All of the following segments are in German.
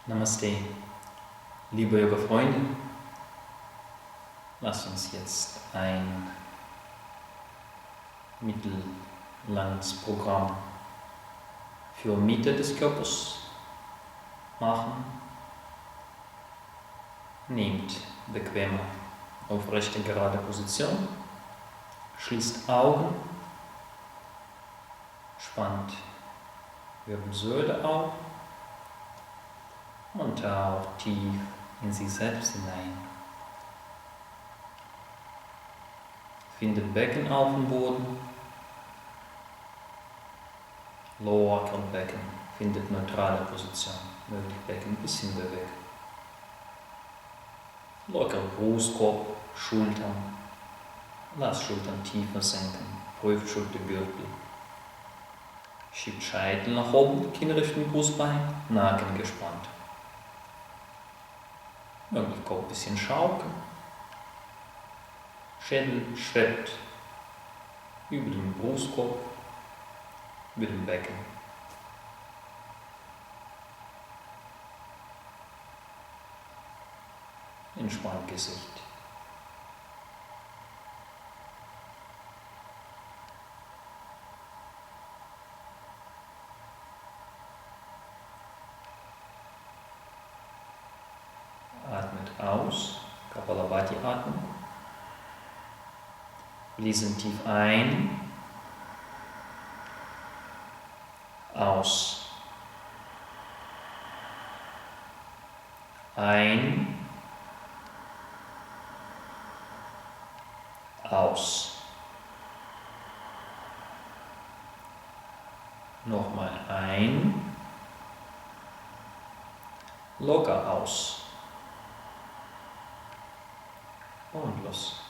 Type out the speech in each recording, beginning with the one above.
Namaste, liebe Yoga-Freunde, lass uns jetzt ein mittellanges Programm für Mitte des Körpers machen. Nehmt bequeme, aufrechte, gerade Position, schließt Augen, spannt Wirbelsäule auf und taucht tief in sich selbst hinein. Findet Becken auf dem Boden, lockert Becken, findet neutrale Position, möglich Becken ein bisschen bewegen. Locker Brustkorb, Schultern, lass Schultern tiefer senken, prüft Schultergürtel. Schiebt Scheitel nach oben, Kinn Richtung Brustbein, Nacken gespannt. Möglich Kopf ein bisschen schaukeln. Schädel schwebt über dem Brustkorb, über dem Becken. Entspannt Gesicht. Atmet aus, Kapalabhati-Atmung. Fließen tief ein, aus, ein, aus. Nochmal ein, locker aus. Und los.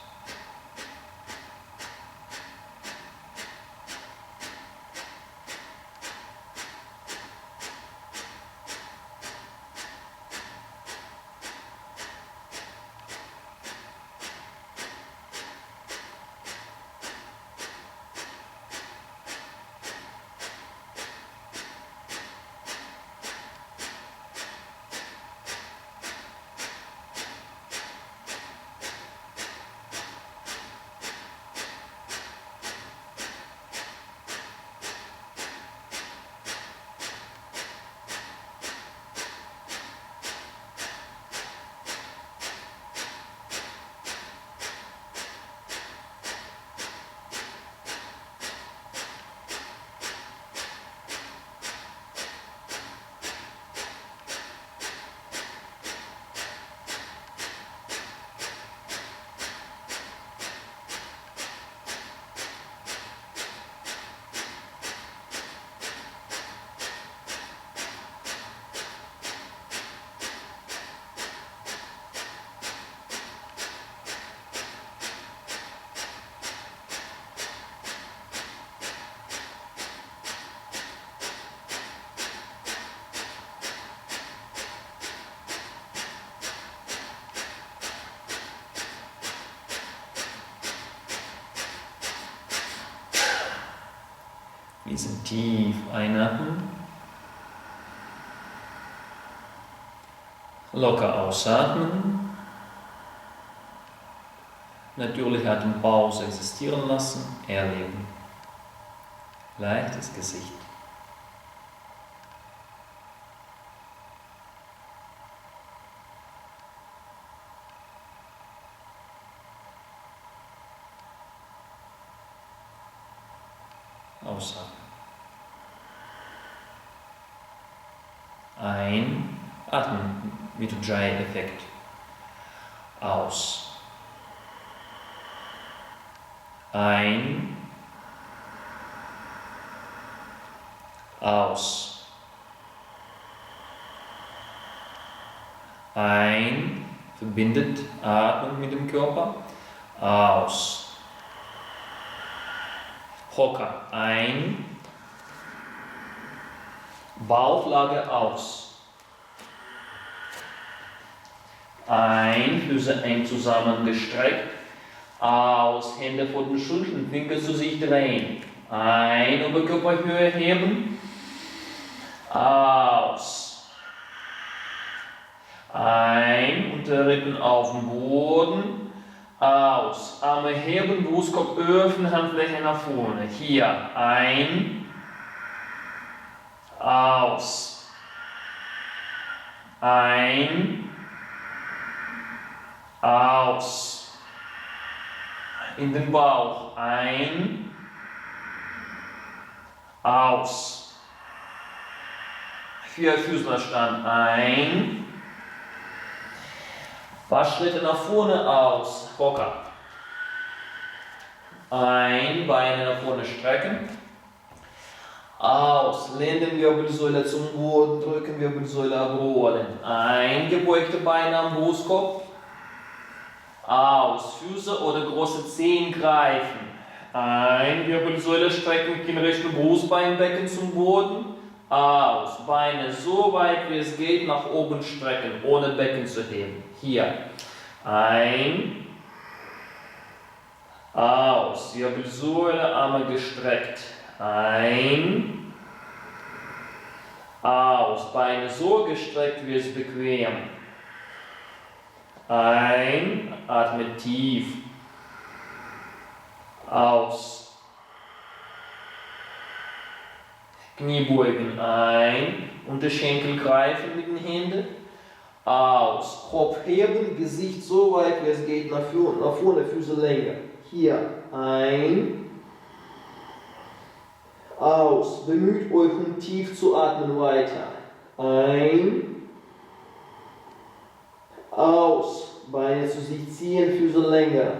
Fließen tief einatmen, locker ausatmen, natürlich Atempause existieren lassen, erleben, leichtes Gesicht. Ausatmen. Ein, atmen mit Ujjayi-Effekt. Aus. Ein. Aus. Ein, verbindet Atmung mit dem Körper. Aus. Hocker. Ein. Bauchlage aus. Ein, Füße eng zusammengestreckt. Aus, Hände vor den Schultern, Finger zu sich drehen. Ein, Oberkörperhöhe heben. Aus. Ein, Unterrippen auf dem Boden. Aus. Arme heben, Brustkorb öffnen, Handfläche nach vorne. Hier. Ein. Aus. Ein. Aus. In den Bauch. Ein. Aus. Vierfüßlerstand. Ein. Paar Schritte nach vorne. Aus. Hocker. Ein. Beine nach vorne strecken. Aus. Lehnen Wirbelsäule zum Boden. Drücken Wirbelsäule abrollen. Ein. Gebeugte Beine am Brustkorb. Aus. Füße oder große Zehen greifen. Ein. Wirbelsäule strecken, Kinn Richtung Brustbeinbecken zum Boden. Aus. Beine so weit wie es geht nach oben strecken, ohne Becken zu heben. Hier. Ein. Aus. Wirbelsäule, Arme gestreckt. Ein. Aus. Beine so gestreckt wie es bequem. Ein. Atme tief. Aus. Knie beugen. Ein. Unterschenkel greifen mit den Händen. Aus. Kopf heben. Gesicht so weit wie es geht nach vorne. Füße länger. Hier. Ein. Aus. Bemüht euch, um tief zu atmen weiter. Ein. Aus. Beine zu sich ziehen. Füße länger.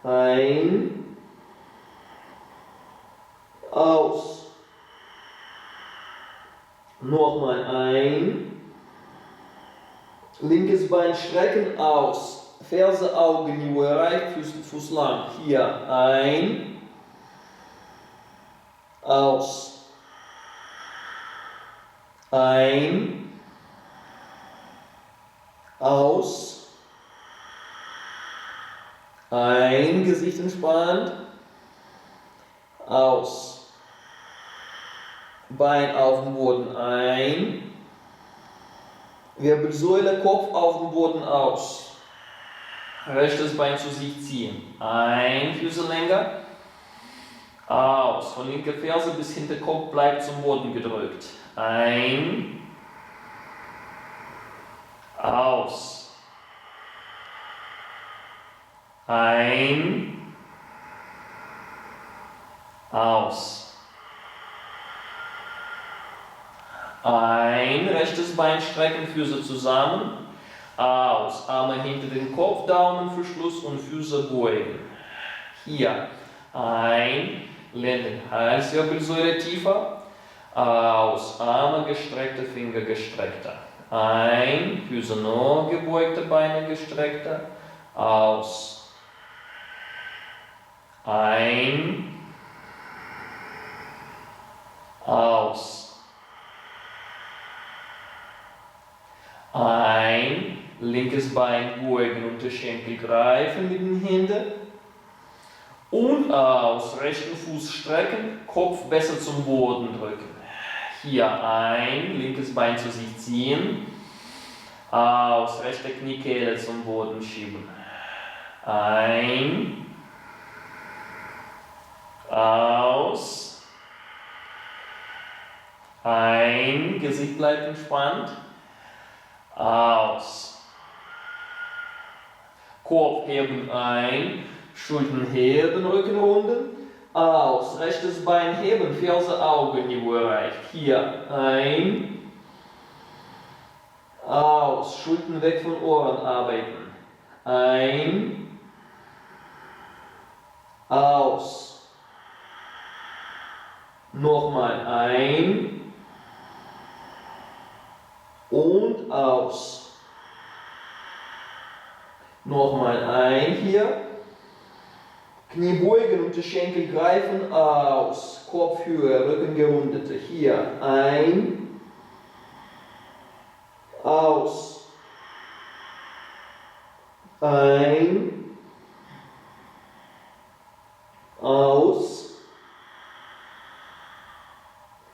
Ein. Aus. Nochmal ein. Linkes Bein strecken, aus. Ferse, Augenniveau erreicht, Fuß lang. Hier ein. Aus. Ein. Aus. Ein. Gesicht entspannt. Aus. Bein auf dem Boden ein. Wirbelsäule, Kopf auf dem Boden aus. Rechtes Bein zu sich ziehen. Ein, Füße länger. Aus. Von linker Ferse bis Hinterkopf bleibt zum Boden gedrückt. Ein. Aus. Ein. Aus. Ein, rechtes Bein strecken, Füße zusammen. Aus, Arme hinter den Kopf, Daumenverschluss und Füße beugen. Hier. Ein, Lenden, Halswirbelsäule tiefer. Aus, Arme gestreckte, Finger gestreckter. Ein, Füße nur gebeugte, Beine gestreckter. Aus. Ein. Aus. Ein, linkes Bein beugen, Unterschenkel greifen mit den Händen. Und aus, rechten Fuß strecken, Kopf besser zum Boden drücken. Hier ein, linkes Bein zu sich ziehen. Aus, rechte Kniekehle zum Boden schieben. Ein. Aus. Ein, Gesicht bleibt entspannt. Aus. Kopf heben ein, Schultern heben, Rücken runden. Aus. Rechtes Bein heben, Ferse, Augenniveau erreicht. Hier ein. Aus. Schultern weg von Ohren arbeiten. Ein. Aus. Nochmal ein. Und aus. Nochmal ein hier. Knie beugen, Unterschenkel greifen, aus. Kopfhöhe, Rücken gerundete. Hier ein. Aus. Ein. Aus.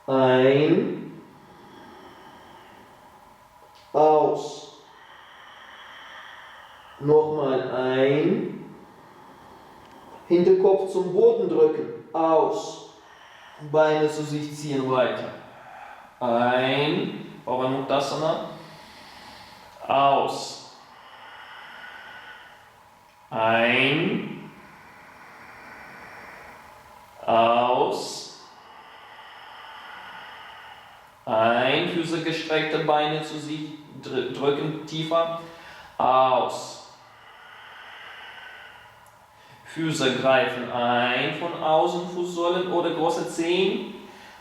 Ein. Aus. Hinterkopf zum Boden drücken. Aus. Beine zu sich ziehen weiter. Ein. Pavanuttasana. Aus. Ein. Aus. Ein. Füße gestreckte Beine zu sich drücken tiefer. Aus. Füße greifen ein von außen, Fußsohlen oder große Zehen.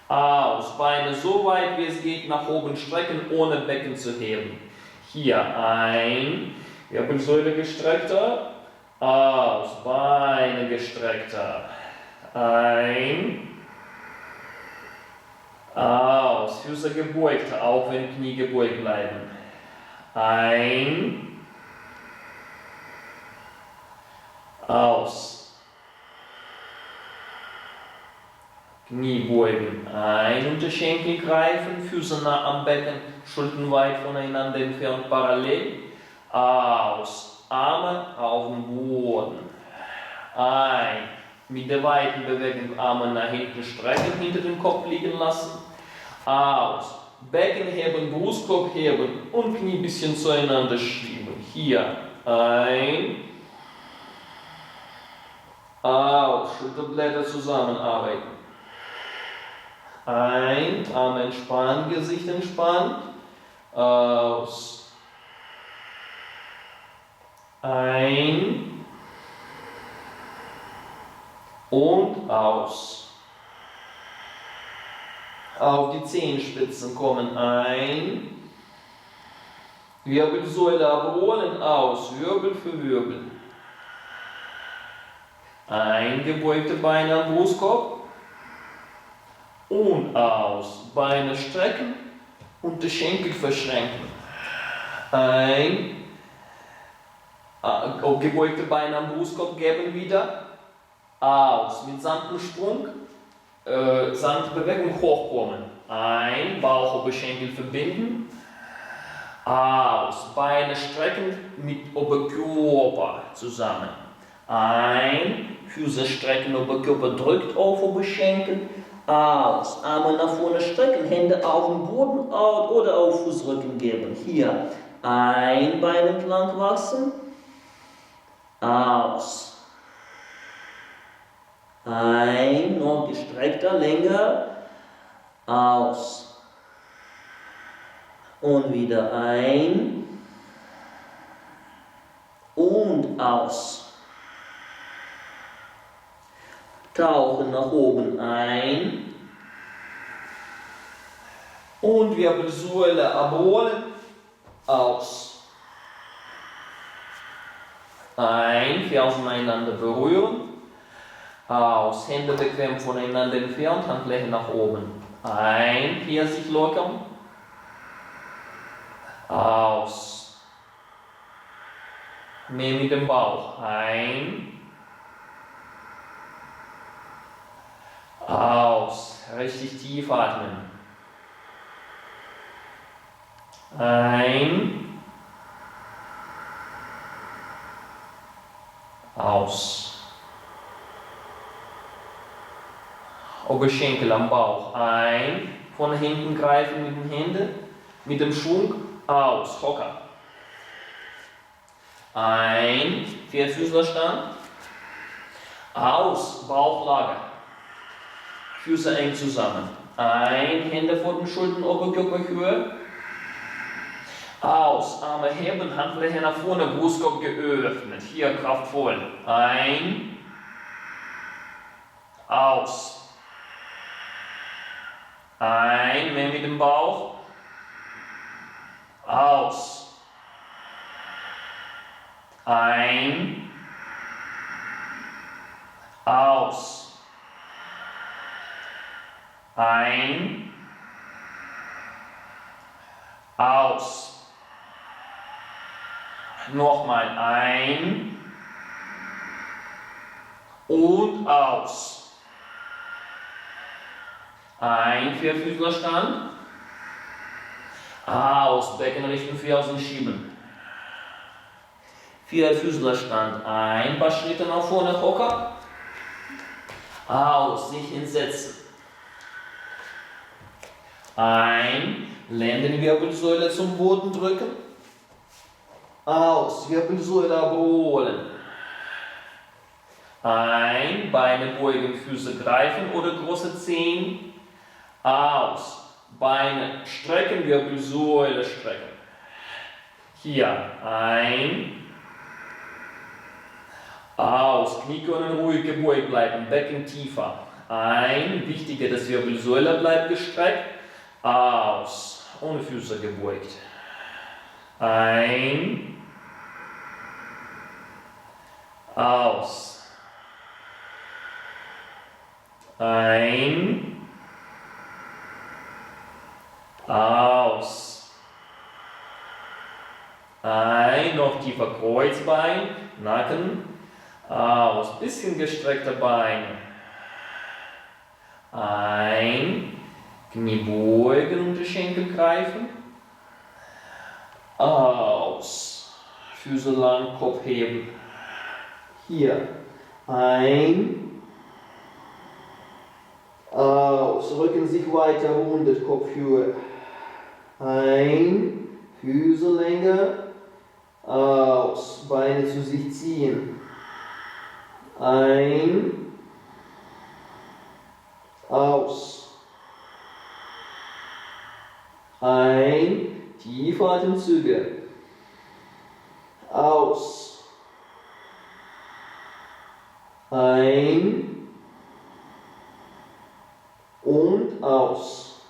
Aus. Beine so weit wie es geht nach oben strecken, ohne Becken zu heben. Hier ein. Wirbelsäule gestreckter. Aus. Beine gestreckter. Ein. Aus. Füße gebeugt, auch wenn Knie gebeugt bleiben. Ein. Aus. Knie beugen. Ein. Unterschenkel greifen. Füße nah am Becken. Schultern weit voneinander entfernt. Parallel. Aus. Arme auf dem Boden. Ein. Mit der weiten Bewegung Arme nach hinten strecken, hinter dem Kopf liegen lassen. Aus. Becken heben, Brustkorb heben und Knie ein bisschen zueinander schieben. Hier. Ein. Aus. Schulterblätter zusammenarbeiten. Ein. Arme entspannen, Gesicht entspannt. Aus. Ein. Und aus. Auf die Zehenspitzen kommen. Ein. Wirbelsäule abrollen. Aus. Wirbel für Wirbel. Eingebeugte Beine am Brustkorb. Und aus. Beine strecken und die Schenkel verschränken. Ein. Gebeugte Beine am Brustkorb geben wieder. Aus. Mit sanftem Sprung, sanfte Bewegung hochkommen. Ein. Bauch, Oberschenkel verbinden. Aus. Beine strecken mit Oberkörper zusammen. Ein. Füße strecken, Oberkörper drückt auf Oberschenkel. Aus. Arme nach vorne strecken, Hände auf den Boden oder auf Fußrücken geben. Hier. Ein. Bein entlang wachsen. Aus. Ein. Noch gestreckter, länger. Aus. Und wieder ein. Und aus. Tauchen nach oben ein. Und Wirbelsäule abrollen. Aus. Ein. Fersen einander berühren. Aus. Hände bequem voneinander entfernt. Handfläche nach oben. Ein. Hier sich lockern. Aus. Mehr mit dem Bauch. Ein. Aus. Richtig tief atmen. Ein. Aus. Oberschenkel am Bauch. Ein. Von hinten greifen mit den Händen. Mit dem Schwung. Aus. Hocker. Ein. Vierfüßlerstand. Aus. Bauchlage. Füße eng zusammen. Ein. Hände vor den Schultern, Oberkörperhöhe. Aus. Arme heben, Handfläche nach vorne, Brustkorb geöffnet. Hier kraftvoll. Ein. Aus. Ein. Mehr mit dem Bauch. Aus. Ein. Aus. Ein. Aus. Nochmal ein. Und aus. Ein. Vierfüßlerstand. Aus. Becken Richtung Fersen schieben. Vierfüßlerstand. Ein paar Schritte nach vorne, Hocker. Aus, sich hinsetzen. Ein, Lendenwirbelsäule zum Boden drücken. Aus, Wirbelsäule abrollen. Ein, Beine beugen, Füße greifen oder große Zehen. Aus, Beine strecken, Wirbelsäule strecken. Hier, ein. Aus, Knie können ruhig gebeugt bleiben, Becken tiefer. Ein, wichtiger, dass Wirbelsäule bleibt gestreckt. Aus, ohne Füße gebeugt. Ein. Aus. Ein. Aus. Ein, noch tiefer Kreuzbein, Nacken. Aus, bisschen gestreckte Beine. Ein, Knie beugen, Unterschenkel greifen. Aus, Füße lang, Kopf heben. Hier, ein. Aus, Rücken sich weiter rundet, Kopfhöhe. Ein, Füße länger. Aus, Beine zu sich ziehen. Ein. Aus. Ein, tiefe Atemzüge. Aus. Ein. Und aus.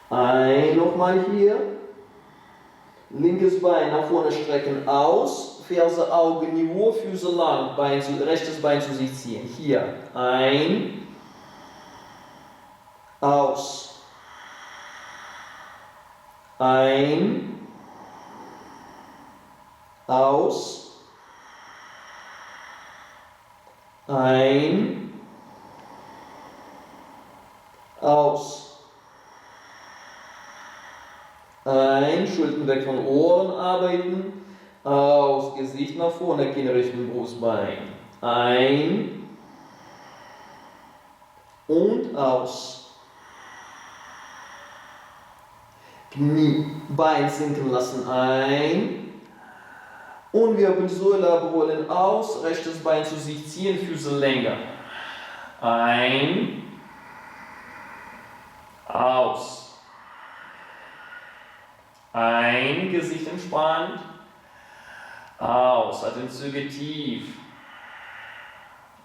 Ein, nochmal hier. Linkes Bein nach vorne strecken, aus. Ferse, Augenniveau, Füße lang, rechtes Bein zu sich ziehen. Hier, ein. Aus. Ein. Aus. Ein. Aus. Ein, Schultern weg von Ohren arbeiten. Aus, Gesicht nach vorne, Kinn Richtung Brustbein. Ein. Und aus. Knie, Bein sinken lassen, ein. Und Wirbelsäule abrollen, aus. Rechtes Bein zu sich ziehen, Füße länger. Ein. Aus. Ein, Gesicht entspannt. Aus, Atemzüge tief.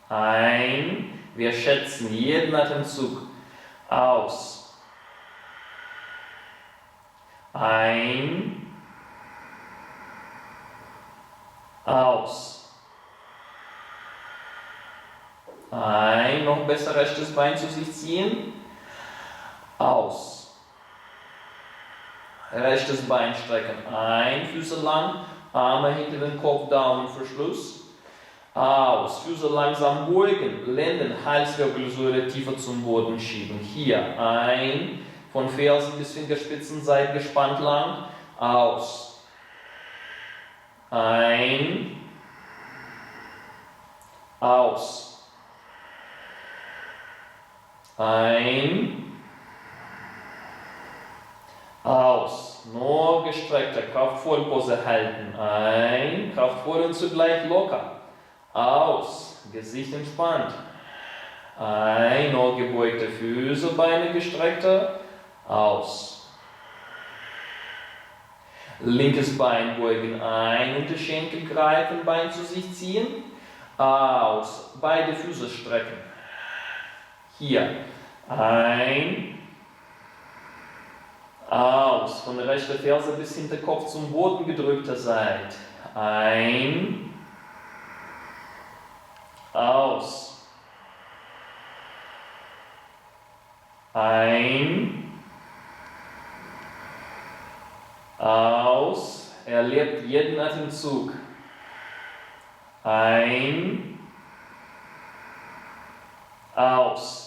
Ein, wir schätzen jeden Atemzug. Aus. Ein. Aus. Ein, noch besser rechtes Bein zu sich ziehen. Aus. Rechtes Bein strecken, ein, Füße lang, Arme hinter den Kopf, Daumen Verschluss. Aus, Füße langsam beugen, Lenden, Halswirbelsäule tiefer zum Boden schieben. Hier, ein, von Fersen bis Fingerspitzenseite gespannt lang. Aus. Ein. Aus. Ein. Aus, nur gestreckte, kraftvoll Pose halten. Ein, kraftvoll und zugleich locker. Aus, Gesicht entspannt. Ein, nur gebeugte Füße, Beine gestreckte. Aus. Linkes Bein beugen ein, Unterschenkel greifen, Bein zu sich ziehen. Aus, beide Füße strecken. Hier, ein. Aus, von der rechten Ferse bis Hinterkopf zum Boden gedrückter seid. Ein. Aus. Ein. Aus. Erlebt jeden Atemzug. Ein. Aus.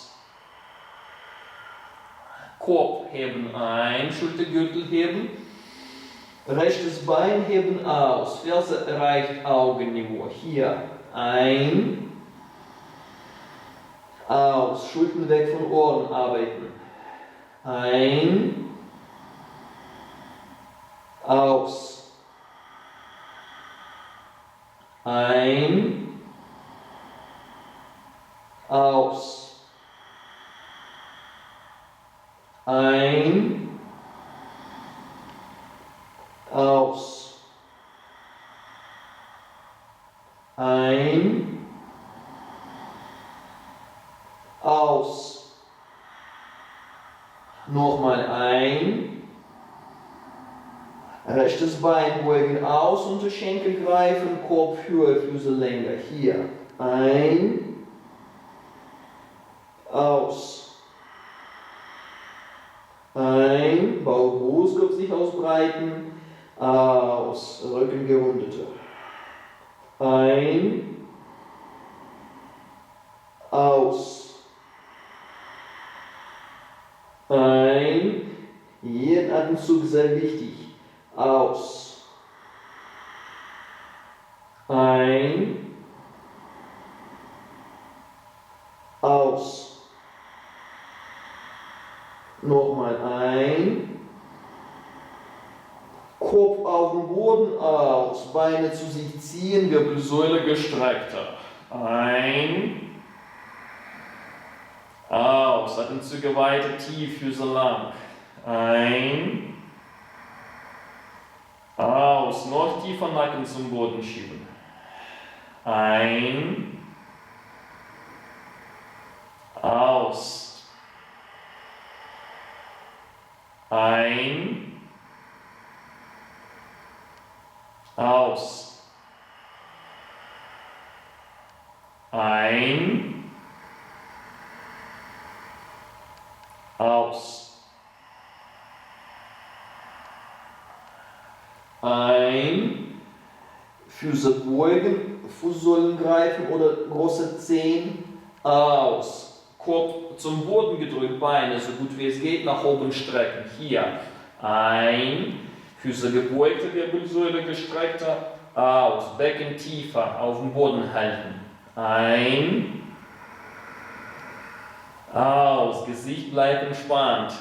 Korb heben ein, Schultergürtel heben, rechtes Bein heben aus, Ferse erreicht Augenniveau, hier, Ein, aus, Schultern weg von Ohren arbeiten. Ein, aus. Ein, aus. Ein, aus. Ein, aus. Nochmal ein. Rechtes Bein beugen aus, Unterschenkel greifen, Kopf höher, Füße länger. Hier. Ein, aus. Ein, Bauch, Brustkorb sich ausbreiten, aus, Rücken gerundeter. Ein, aus. Ein, jeden Atemzug sehr wichtig. Aus. Ein, aus. Nochmal ein. Kopf auf den Boden, aus. Beine zu sich ziehen, Wirbelsäule gestreckter. Ein. Aus. Atemzüge weiter tief, Füße lang. Ein. Aus. Noch tiefer Nacken zum Boden schieben. Ein. Aus. Ein. Aus. Ein. Aus. Ein. Füße beugen, Fußsohlen greifen oder große Zehen. Aus. Kopf zum Boden gedrückt, Beine so gut wie es geht nach oben strecken. Hier. Ein. Füße gebeugte, Wirbelsäule gestreckter. Aus. Becken tiefer, auf dem Boden halten. Ein. Aus. Gesicht bleibt entspannt.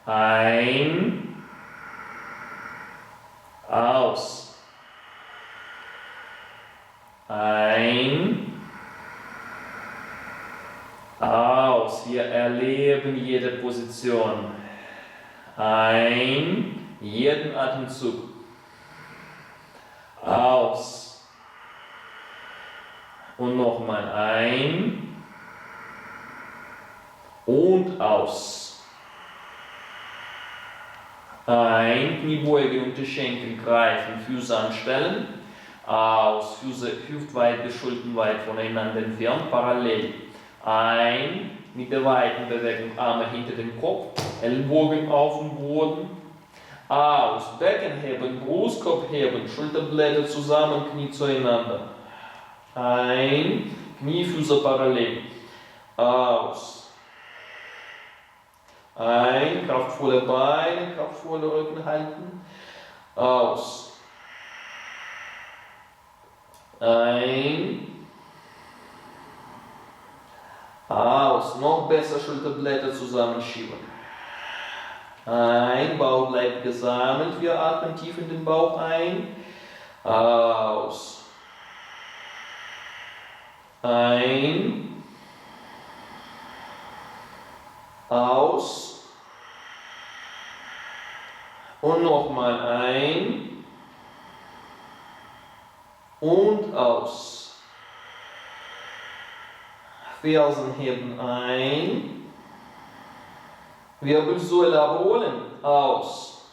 Ein. Aus. Ein. Aus. Wir erleben jede Position. Ein. Jeden Atemzug. Aus. Und nochmal ein. Und aus. Ein, Knie beugen, Unterschenkel greifen, Füße anstellen. Aus, Füße hüftweit bis schulternweit voneinander entfernt, parallel. Ein, mit der weiten Bewegung, Arme hinter den Kopf, Ellbogen auf den Boden. Aus, Becken heben, Brustkorb heben, Schulterblätter zusammen, Knie zueinander. Ein, Kniefüße parallel. Aus. Ein, kraftvolle Beine, kraftvolle Rücken halten. Aus. Ein. Aus. Noch besser Schulterblätter zusammenschieben. Ein, Bauch bleibt gesammelt. Wir atmen tief in den Bauch ein. Aus. Ein. Aus. Und nochmal ein. Und aus. Fersen heben ein. Wirbelsäule abholen. Aus.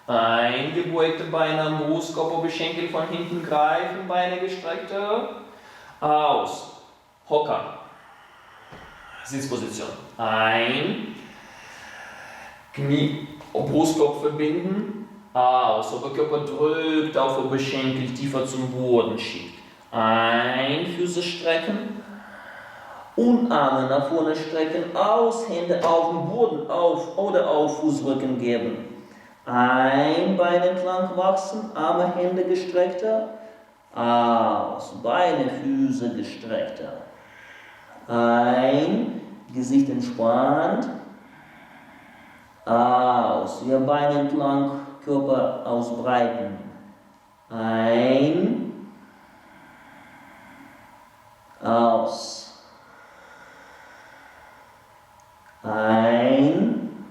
Ein. Gebeugte Beine am Brustkorb, Oberschenkel von hinten greifen, Beine gestreckter. Aus. Hocker. Sitzposition. Ein. Knie, Brustkorb verbinden. Aus. Oberkörper drückt auf Oberschenkel, tiefer zum Boden schiebt. Ein. Füße strecken. Und Arme nach vorne strecken. Aus. Hände auf den Boden, auf oder auf Fußrücken geben. Ein, Bein entlang wachsen, Arme, Hände gestreckter. Aus, Beine, Füße gestreckter. Ein, Gesicht entspannt. Aus, wir Beine entlang, Körper ausbreiten. Ein, aus. Ein,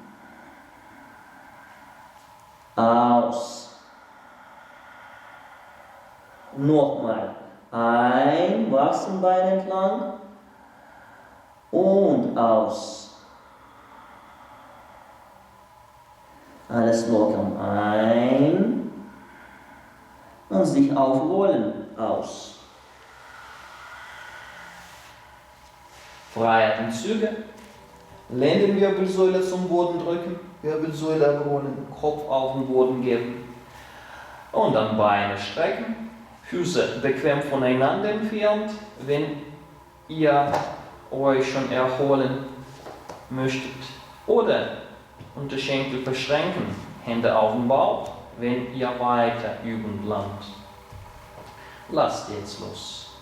aus. Nochmal. Ein, wachsen Beine entlang und aus. Alles lockern. Ein und sich aufrollen. Aus. Freie Atemzüge. Lendenwirbelsäule zum Boden drücken, Wirbelsäule erholen, Kopf auf den Boden geben. Und dann Beine strecken, Füße bequem voneinander entfernt. Wenn ihr euch schon erholen möchtet. Oder Unterschenkel verschränken, Hände auf den Bauch, wenn ihr weiter üben lernt. Lasst jetzt los.